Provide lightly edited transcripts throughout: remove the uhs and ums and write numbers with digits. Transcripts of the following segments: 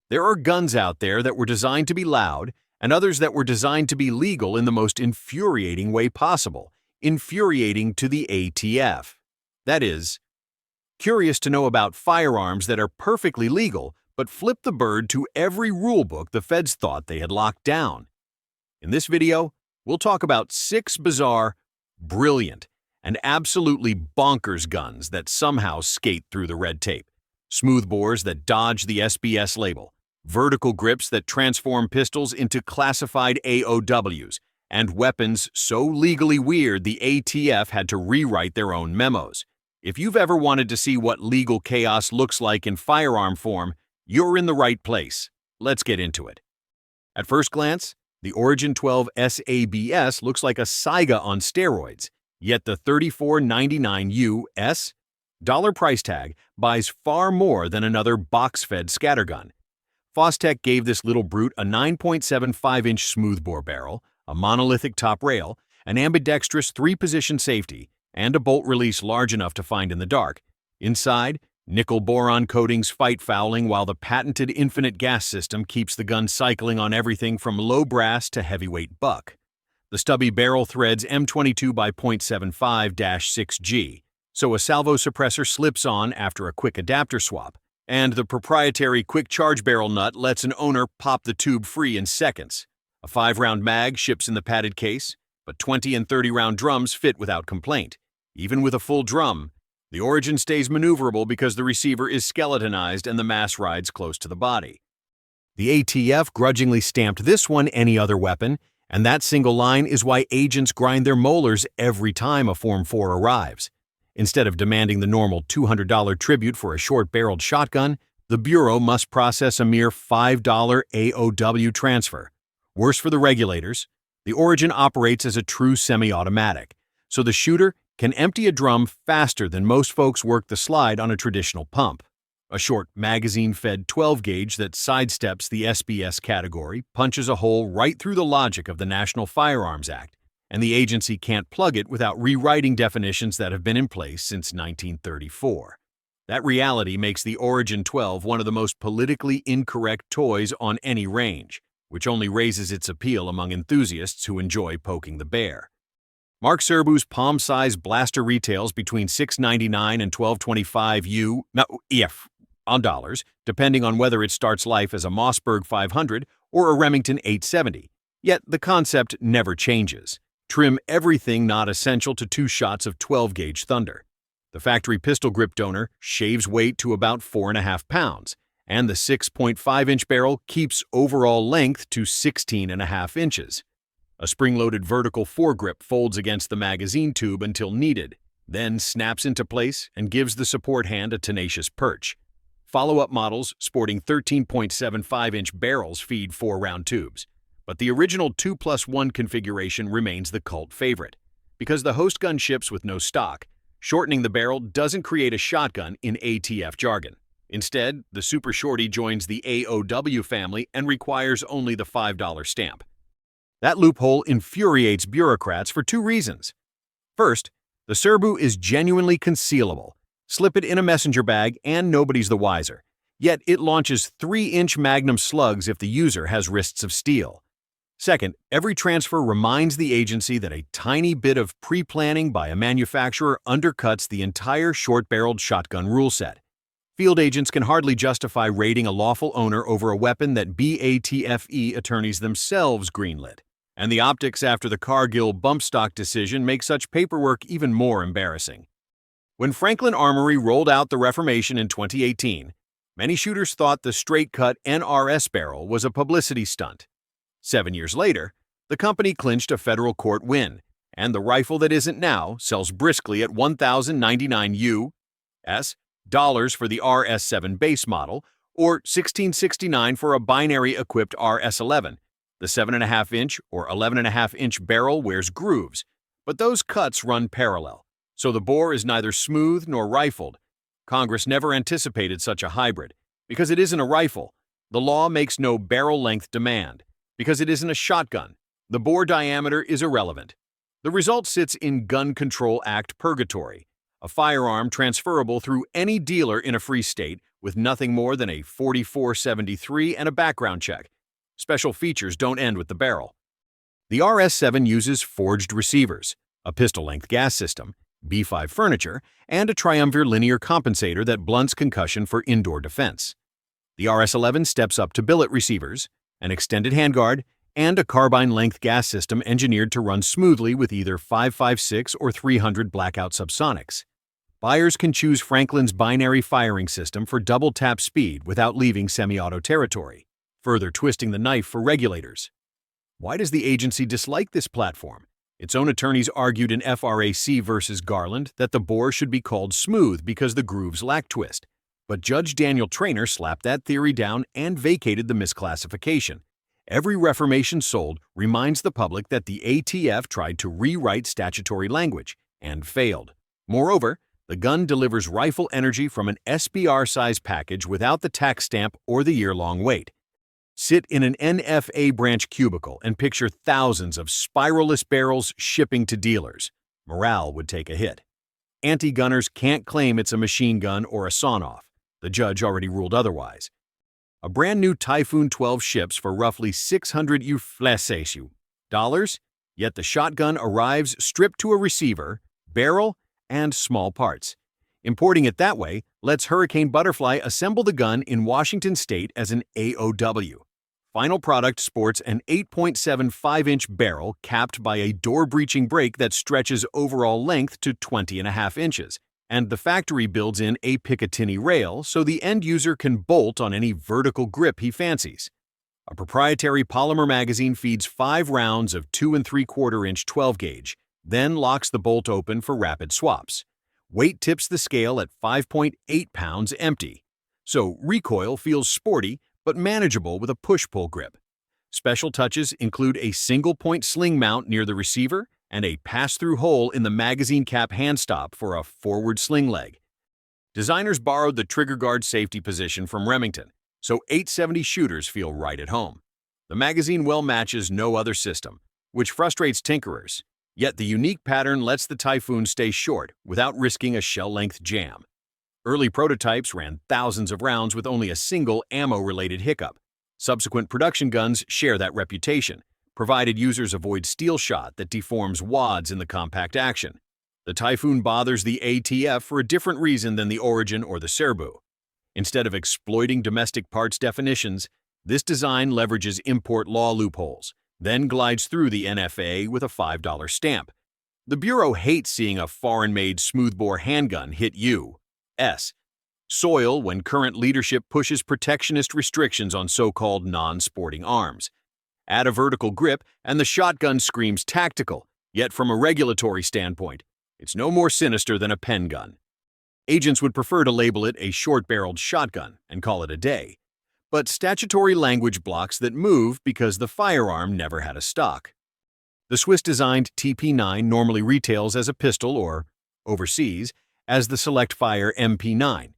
There are guns out there that were designed to be loud, and others that were designed to be legal in the most infuriating way possible, infuriating to the ATF. That is, curious to know about firearms that are perfectly legal, but flip the bird to every rulebook the feds thought they had locked down. In this video, we'll talk about 6 bizarre, brilliant, and absolutely bonkers guns that somehow skate through the red tape, smoothbores that dodge the SBS label, vertical grips that transform pistols into classified AOWs, and weapons so legally weird the ATF had to rewrite their own memos. If you've ever wanted to see what legal chaos looks like in firearm form, you're in the right place. Let's get into it. At first glance, the Origin 12 SABS looks like a Saiga on steroids, yet the $34.99 US dollar price tag buys far more than another box-fed scattergun. Fostech gave this little brute a 9.75-inch smoothbore barrel, a monolithic top rail, an ambidextrous 3-position safety, and a bolt release large enough to find in the dark. Inside, nickel-boron coatings fight fouling while the patented infinite gas system keeps the gun cycling on everything from low brass to heavyweight buck. The stubby barrel threads M22 by .75-6G, so a salvo suppressor slips on after a quick adapter swap, and the proprietary quick charge barrel nut lets an owner pop the tube free in seconds. A 5-round mag ships in the padded case, but 20 and 30-round drums fit without complaint. Even with a full drum, the Origin stays maneuverable because the receiver is skeletonized and the mass rides close to the body. The ATF grudgingly stamped this one any other weapon, and that single line is why agents grind their molars every time a Form 4 arrives. Instead of demanding the normal $200 tribute for a short-barreled shotgun, the Bureau must process a mere $5 AOW transfer. Worse for the regulators, the Origin operates as a true semi-automatic, so the shooter can empty a drum faster than most folks work the slide on a traditional pump. A short magazine-fed 12-gauge that sidesteps the SBS category punches a hole right through the logic of the National Firearms Act, and the agency can't plug it without rewriting definitions that have been in place since 1934. That reality makes the Origin 12 one of the most politically incorrect toys on any range, which only raises its appeal among enthusiasts who enjoy poking the bear. Mark Serbu's palm-sized blaster retails between $6.99 and $12.25 on dollars, depending on whether it starts life as a Mossberg 500 or a Remington 870. Yet the concept never changes. Trim everything not essential to 2 shots of 12-gauge thunder. The factory pistol grip donor shaves weight to about 4.5 pounds, and the 6.5-inch barrel keeps overall length to 16.5 inches. A spring-loaded vertical foregrip folds against the magazine tube until needed, then snaps into place and gives the support hand a tenacious perch. Follow-up models sporting 13.75-inch barrels feed 4-round tubes, but the original 2+1 configuration remains the cult favorite. Because the host gun ships with no stock, shortening the barrel doesn't create a shotgun in ATF jargon. Instead, the Super Shorty joins the AOW family and requires only the $5 stamp. That loophole infuriates bureaucrats for 2 reasons. First, the Serbu is genuinely concealable. Slip it in a messenger bag and nobody's the wiser. Yet it launches 3-inch magnum slugs if the user has wrists of steel. Second, every transfer reminds the agency that a tiny bit of pre-planning by a manufacturer undercuts the entire short-barreled shotgun rule set. Field agents can hardly justify raiding a lawful owner over a weapon that BATFE attorneys themselves greenlit. And the optics after the Cargill bump stock decision make such paperwork even more embarrassing. When Franklin Armory rolled out the Reformation in 2018, many shooters thought the straight-cut NRS barrel was a publicity stunt. 7 years later, the company clinched a federal court win, and the rifle that isn't now sells briskly at $1,099 US dollars for the RS7 base model, or $1,669 for a binary-equipped RS11. The 7.5-inch or 11.5-inch barrel wears grooves, but those cuts run parallel, so the bore is neither smooth nor rifled. Congress never anticipated such a hybrid. Because it isn't a rifle, the law makes no barrel length demand. Because it isn't a shotgun, the bore diameter is irrelevant. The result sits in Gun Control Act purgatory, a firearm transferable through any dealer in a free state with nothing more than a 4473 and a background check. Special features don't end with the barrel. The RS7 uses forged receivers, a pistol-length gas system, B5 furniture, and a triumvirate linear compensator that blunts concussion for indoor defense. The RS11 steps up to billet receivers, an extended handguard, and a carbine-length gas system engineered to run smoothly with either 5.56 or 300 blackout subsonics. Buyers can choose Franklin's binary firing system for double-tap speed without leaving semi-auto territory, further twisting the knife for regulators. Why does the agency dislike this platform? Its own attorneys argued in FRAC versus Garland that the bore should be called smooth because the grooves lack twist, but Judge Daniel Traynor slapped that theory down and vacated the misclassification. Every reformation sold reminds the public that the ATF tried to rewrite statutory language and failed. Moreover, the gun delivers rifle energy from an SBR-size package without the tax stamp or the year-long wait. Sit in an NFA branch cubicle and picture thousands of spiralless barrels shipping to dealers. Morale would take a hit. Anti-gunners can't claim it's a machine gun or a sawn-off. The judge already ruled otherwise. A brand new Typhoon 12 ships for roughly $600, yet the shotgun arrives stripped to a receiver, barrel, and small parts. Importing it that way lets Hurricane Butterfly assemble the gun in Washington state as an AOW. Final product sports an 8.75-inch barrel capped by a door-breaching brake that stretches overall length to 20.5 inches, and the factory builds in a Picatinny rail so the end user can bolt on any vertical grip he fancies. A proprietary polymer magazine feeds 5 rounds of 2 3/4-inch 12-gauge, then locks the bolt open for rapid swaps. Weight tips the scale at 5.8 pounds empty, so recoil feels sporty but manageable with a push-pull grip. Special touches include a single-point sling mount near the receiver and a pass-through hole in the magazine cap handstop for a forward sling leg. Designers borrowed the trigger guard safety position from Remington, so .870 shooters feel right at home. The magazine well matches no other system, which frustrates tinkerers, yet the unique pattern lets the Typhoon stay short without risking a shell-length jam. Early prototypes ran thousands of rounds with only a single ammo-related hiccup. Subsequent production guns share that reputation, provided users avoid steel shot that deforms wads in the compact action. The Typhoon bothers the ATF for a different reason than the Origin or the Serbu. Instead of exploiting domestic parts definitions, this design leverages import law loopholes, then glides through the NFA with a $5 stamp. The Bureau hates seeing a foreign-made smoothbore handgun hit U.S. soil when current leadership pushes protectionist restrictions on so-called non-sporting arms. Add a vertical grip and the shotgun screams tactical, yet from a regulatory standpoint, it's no more sinister than a pen gun. Agents would prefer to label it a short-barreled shotgun and call it a day. But statutory language blocks that move because the firearm never had a stock. The Swiss-designed TP9 normally retails as a pistol or, overseas, as the Select Fire MP9.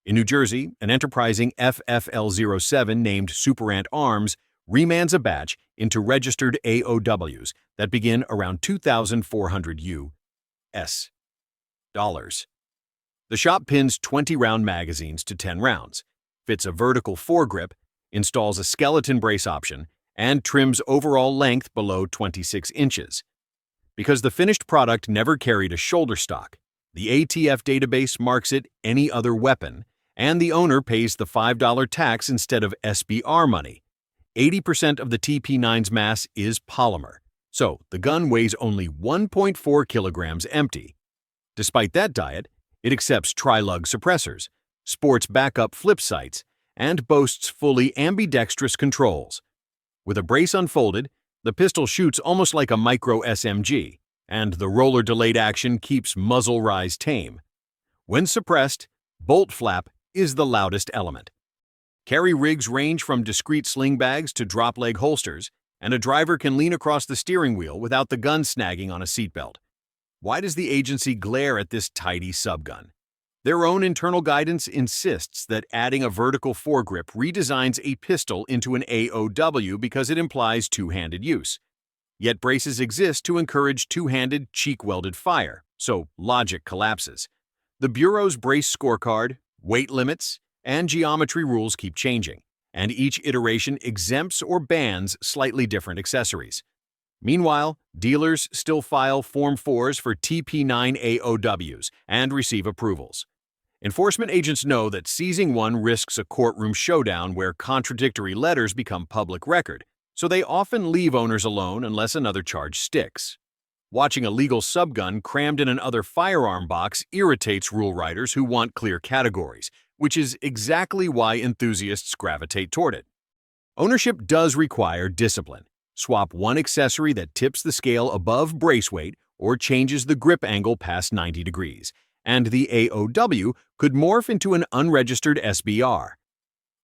In New Jersey, an enterprising FFL07 named Superant Arms remands a batch into registered AOWs that begin around $2,400 U.S. dollars. The shop pins 20-round magazines to 10 rounds, fits a vertical foregrip, installs a skeleton brace option, and trims overall length below 26 inches. Because the finished product never carried a shoulder stock, the ATF database marks it any other weapon, and the owner pays the $5 tax instead of SBR money. 80% of the TP9's mass is polymer, so the gun weighs only 1.4 kilograms empty. Despite that diet, it accepts tri-lug suppressors, sports backup flip sights, and boasts fully ambidextrous controls. With a brace unfolded, the pistol shoots almost like a micro SMG, and the roller-delayed action keeps muzzle rise tame. When suppressed, bolt flap is the loudest element. Carry rigs range from discreet sling bags to drop-leg holsters, and a driver can lean across the steering wheel without the gun snagging on a seatbelt. Why does the agency glare at this tidy subgun? Their own internal guidance insists that adding a vertical foregrip redesigns a pistol into an AOW because it implies two-handed use. Yet braces exist to encourage two-handed, cheek-welded fire, so logic collapses. The Bureau's brace scorecard, weight limits, and geometry rules keep changing, and each iteration exempts or bans slightly different accessories. Meanwhile, dealers still file Form 4s for TP9 AOWs and receive approvals. Enforcement agents know that seizing one risks a courtroom showdown where contradictory letters become public record, so they often leave owners alone unless another charge sticks. Watching a legal subgun crammed in an other firearm box irritates rule writers who want clear categories, which is exactly why enthusiasts gravitate toward it. Ownership does require discipline. Swap one accessory that tips the scale above brace weight or changes the grip angle past 90 degrees, and the AOW could morph into an unregistered SBR.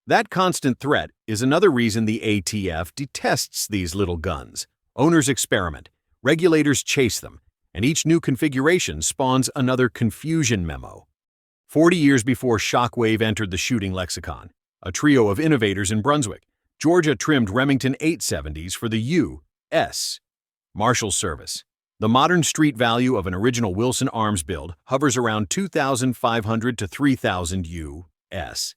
That constant threat is another reason the ATF detests these little guns. Owners experiment, regulators chase them, and each new configuration spawns another confusion memo. 40 years before Shockwave entered the shooting lexicon, a trio of innovators in Brunswick, Georgia trimmed Remington 870s for the U.S. Marshals Service. The modern street value of an original Wilson Arms build hovers around $2,500 to $3,000 U.S.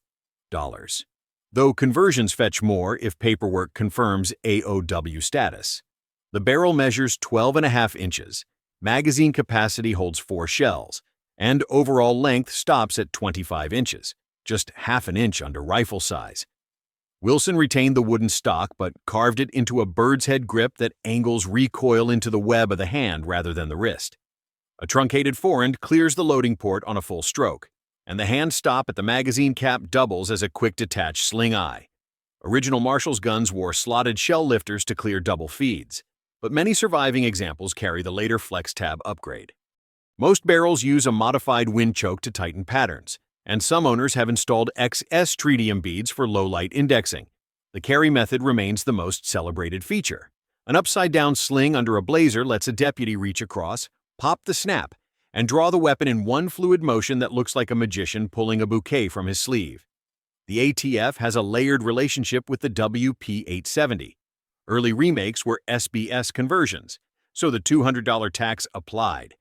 dollars, though conversions fetch more if paperwork confirms AOW status. The barrel measures 12.5 inches, magazine capacity holds 4 shells, and overall length stops at 25 inches, just half an inch under rifle size. Wilson retained the wooden stock but carved it into a bird's head grip that angles recoil into the web of the hand rather than the wrist. A truncated forend clears the loading port on a full stroke, and the hand stop at the magazine cap doubles as a quick-detach sling-eye. Original Marshall's guns wore slotted shell lifters to clear double feeds, but many surviving examples carry the later flex tab upgrade. Most barrels use a modified wind choke to tighten patterns, and some owners have installed XS tritium beads for low-light indexing. The carry method remains the most celebrated feature. An upside-down sling under a blazer lets a deputy reach across, pop the snap, and draw the weapon in one fluid motion that looks like a magician pulling a bouquet from his sleeve. The ATF has a layered relationship with the WP-870. Early remakes were SBS conversions, so the $200 tax applied.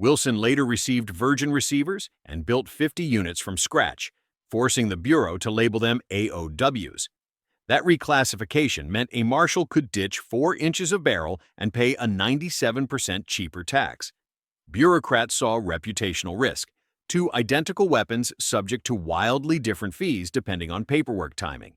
Wilson later received Virgin receivers and built 50 units from scratch, forcing the Bureau to label them AOWs. That reclassification meant a Marshal could ditch 4 inches of barrel and pay a 97% cheaper tax. Bureaucrats saw reputational risk, 2 identical weapons subject to wildly different fees depending on paperwork timing.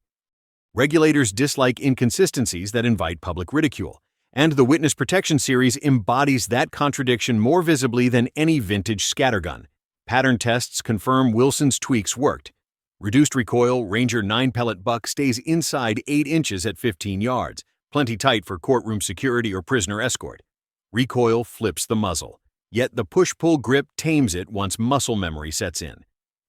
Regulators dislike inconsistencies that invite public ridicule, and the Witness Protection Series embodies that contradiction more visibly than any vintage scattergun. Pattern tests confirm Wilson's tweaks worked. Reduced recoil Ranger 9-pellet buck stays inside 8 inches at 15 yards, plenty tight for courtroom security or prisoner escort. Recoil flips the muzzle, yet the push-pull grip tames it once muscle memory sets in.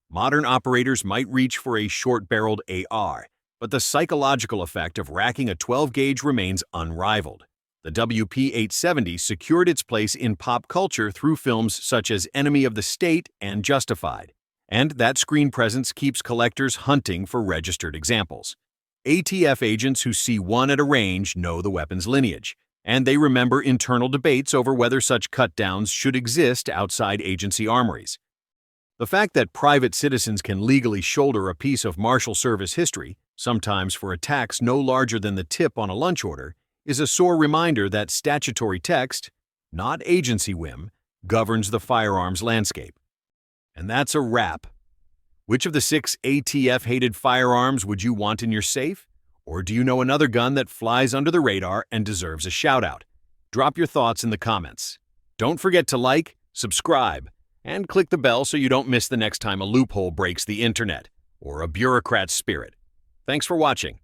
Modern operators might reach for a short-barreled AR, but the psychological effect of racking a 12-gauge remains unrivaled. The WP-870 secured its place in pop culture through films such as Enemy of the State and Justified, and that screen presence keeps collectors hunting for registered examples. ATF agents who see one at a range know the weapon's lineage, and they remember internal debates over whether such cut-downs should exist outside agency armories. The fact that private citizens can legally shoulder a piece of Marshal Service history, sometimes for a tax no larger than the tip on a lunch order, is a sore reminder that statutory text, not agency whim, governs the firearms landscape. And that's a wrap. Which of the 6 ATF-hated firearms would you want in your safe? Or do you know another gun that flies under the radar and deserves a shout-out? Drop your thoughts in the comments. Don't forget to like, subscribe, and click the bell so you don't miss the next time a loophole breaks the internet or a bureaucrat's spirit. Thanks for watching.